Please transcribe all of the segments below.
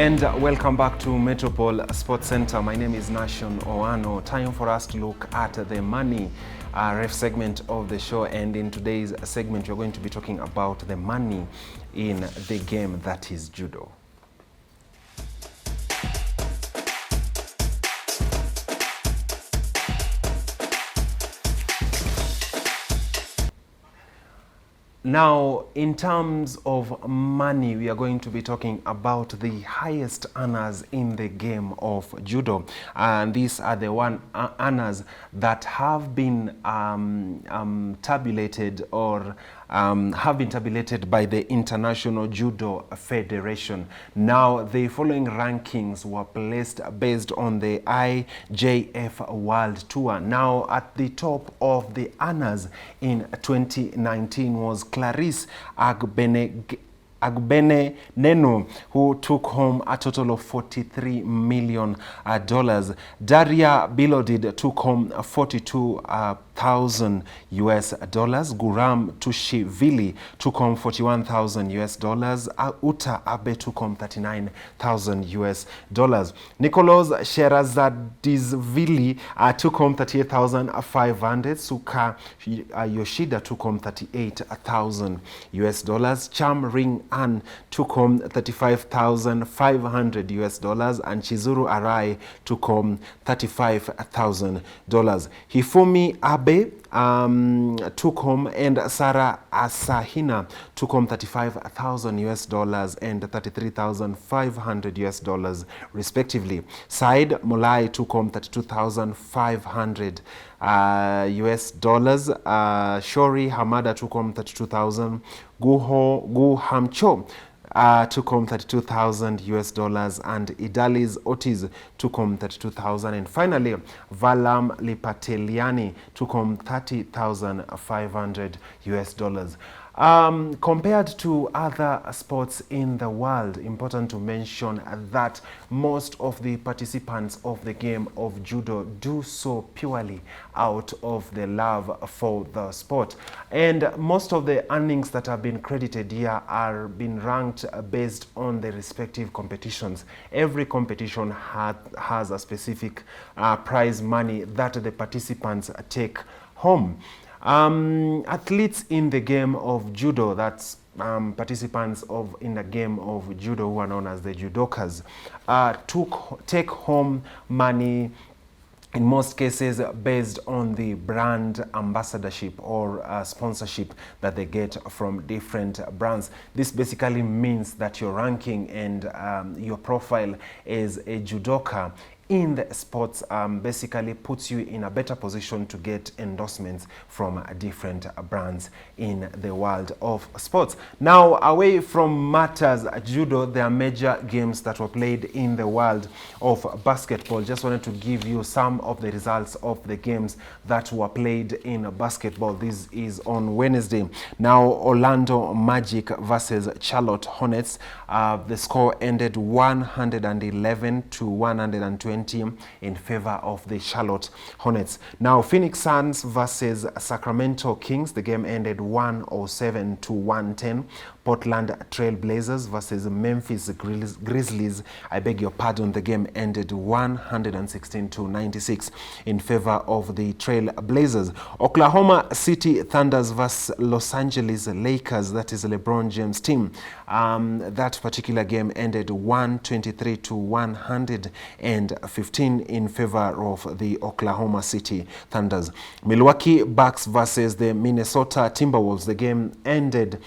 And welcome back to Metropole Sports Center. My name is Nation Oano. Time for us to look at the money ref segment of the show. And in today's segment, we're going to be talking about the money in the game that is judo. Now, in terms of money, we are going to be talking about the highest earners in the game of judo. And these are the earners that have been tabulated or have been tabulated by the International Judo Federation. Now, the following rankings were placed based on the IJF World Tour. Now, at the top of the earners in 2019 was Clarice Agbenenenu, who took home a total of $43 million. Daria Bilodid took home $42,000 US. Guram Tushivili took home $41,000 US. Uta Abe took home $39,000 US. Nicolas Sherazadishvili took home $38,500. Suka Yoshida took home $38,000 US. Cham Ring An took home $35,500 US, and Chizuru Arai took home $35,000. Hifumi Abe took home, and Sarah Asahina took home $35,000 US and $33,500 US respectively. Said Mulai took home $32,500 US. Shori Hamada took home $32,000. Gu Hamcho took home $32,000 US, and Idalis Otis took home $32,000, and finally Valam Lipateliani took home $30,500 US. Compared to other sports in the world, important to mention that most of the participants of the game of judo do so purely out of the love for the sport, and most of the earnings that have been credited here are being ranked based on the respective competitions. Every competition has a specific prize money that the participants take home. Athletes in the game of judo, that's participants in the game of judo who are known as the judokas, take home money in most cases based on the brand ambassadorship or sponsorship that they get from different brands. This basically means that your ranking and your profile as a judoka in the sports basically puts you in a better position to get endorsements from different brands in the world of sports. Now, away from matters judo, there are major games that were played in the world of basketball. Just wanted to give you some of the results of the games that were played in basketball. This is on Wednesday. Now, Orlando Magic versus Charlotte Hornets. The score ended 111 to 120 in favor of the Charlotte Hornets. Now, Phoenix Suns versus Sacramento Kings. The game ended 107 to 110. Portland Trail Blazers versus Memphis Grizzlies. I beg your pardon, the game ended 116 to 96 in favor of the Trail Blazers. Oklahoma City Thunders versus Los Angeles Lakers, that is LeBron James' team. That particular game ended 123 to 115 in favor of the Oklahoma City Thunders. Milwaukee Bucks versus the Minnesota Timberwolves. The game ended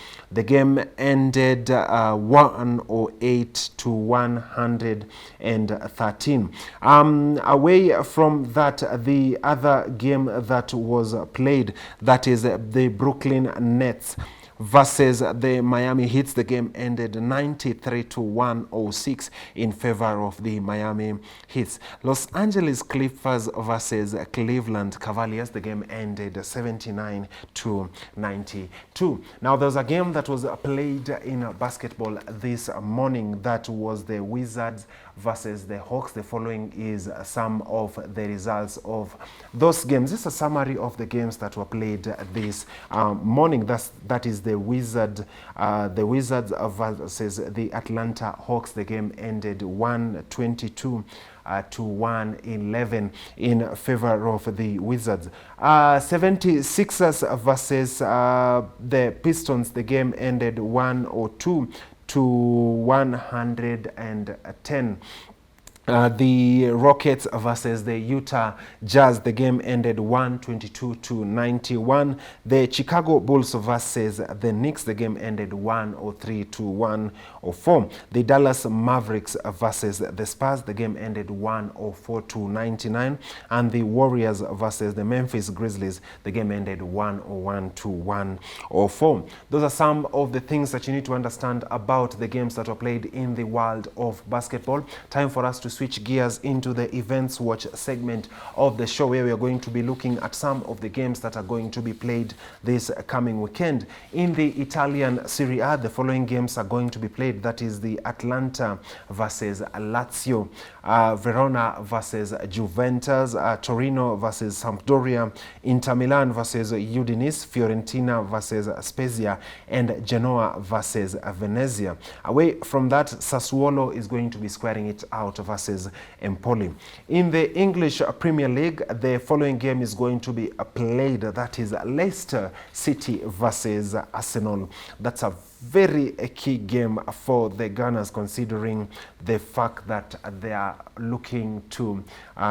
108 to 113. Away from that, the other game that was played, that is the Brooklyn Nets versus the Miami Heat. The game ended 93 to 106 in favor of the Miami Heat. Los Angeles Clippers versus Cleveland Cavaliers. The game ended 79 to 92. Now, there's a game that was played in basketball this morning. That was the Wizards versus the Hawks. The following is some of the results of those games. This is a summary of the games that were played this morning. That is the Wizards versus the Atlanta Hawks. The game ended 122 to 111 in favor of the Wizards. 76ers versus the Pistons. The game ended 102 to 110. The Rockets versus the Utah Jazz. The game ended 122 to 91. The Chicago Bulls versus the Knicks. The game ended 103 to 104. The Dallas Mavericks versus the Spurs. The game ended 104 to 99. And the Warriors versus the Memphis Grizzlies. The game ended 101 to 104. Those are some of the things that you need to understand about the games that were played in the world of basketball. Time for us to switch gears into the Events Watch segment of the show, where we are going to be looking at some of the games that are going to be played this coming weekend. In the Italian Serie A, the following games are going to be played. That is the Atalanta versus Lazio, Verona versus Juventus, Torino versus Sampdoria, Inter Milan versus Udinese, Fiorentina versus Spezia, and Genoa versus Venezia. Away from that, Sassuolo is going to be squaring it out versus Empoli. In the English Premier League, the following game is going to be played. That is Leicester City versus Arsenal. That's a very key game for the Gunners, considering the fact that they are looking to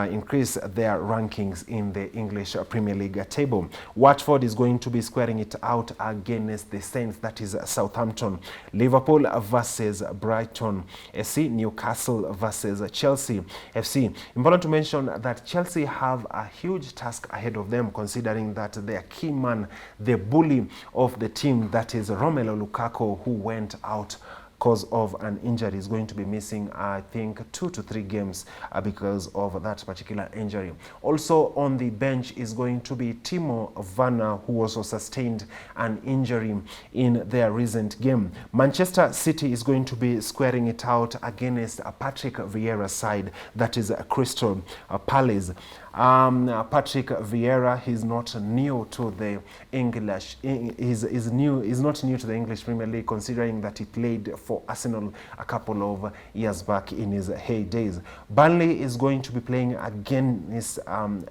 increase their rankings in the English Premier League table. Watford is going to be squaring it out against the Saints. That is Southampton. Liverpool versus Brighton FC. Newcastle versus Chelsea FC. Important to mention that Chelsea have a huge task ahead of them, considering that their key man, the bully of the team, that is Romelu Lukaku, who went out because of an injury, is going to be missing, I think, 2 to 3 games because of that particular injury. Also on the bench is going to be Timo Werner, who also sustained an injury in their recent game. Manchester City is going to be squaring it out against Patrick Vieira's side, that is Crystal Palace. Patrick Vieira, he's not new to the English. He's not new to the English Premier League, considering that he played for Arsenal a couple of years back in his heydays. Burnley is going to be playing against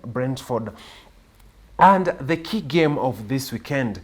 Brentford. And the key game of this weekend,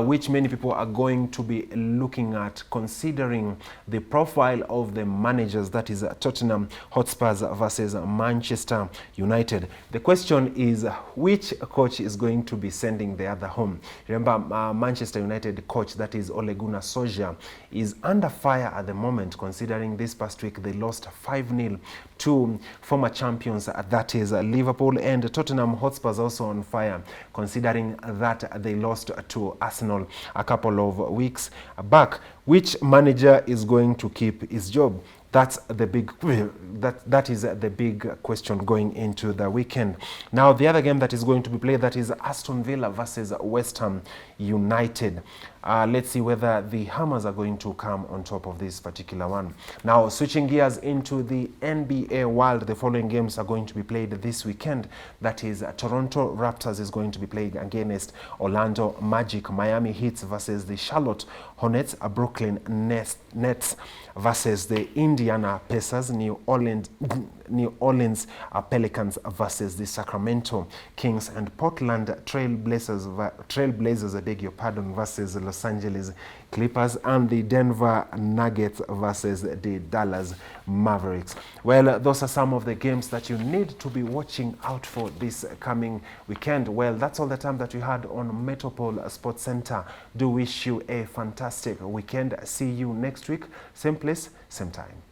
which many people are going to be looking at, considering the profile of the managers, that is Tottenham Hotspurs versus Manchester United. The question is, which coach is going to be sending the other home? Remember, Manchester United coach, that is Ole Gunnar Solskjaer, is under fire at the moment, considering this past week they lost 5-0 to former champions, that is Liverpool, and Tottenham Hotspurs also on fire, considering that they lost to Arsenal a couple of weeks back. Which manager is going to keep his job? That's the big that is the big question going into the weekend. Now, the other game that is going to be played, that is Aston Villa versus West Ham United. Let's see whether the Hammers are going to come on top of this particular one. Now, switching gears into the NBA world, the following games are going to be played this weekend. That is Toronto Raptors is going to be playing against Orlando Magic. Miami Heat versus the Charlotte Hornets. Brooklyn Nets versus the Indiana Pacers. New Orleans Pelicans versus the Sacramento Kings, and Portland Trailblazers, I beg your pardon, versus Los Angeles Clippers, and the Denver Nuggets versus the Dallas Mavericks. Well, those are some of the games that you need to be watching out for this coming weekend. Well, that's all the time that we had on Metropole Sports Center. Do wish you a fantastic weekend. See you next week, same place, same time.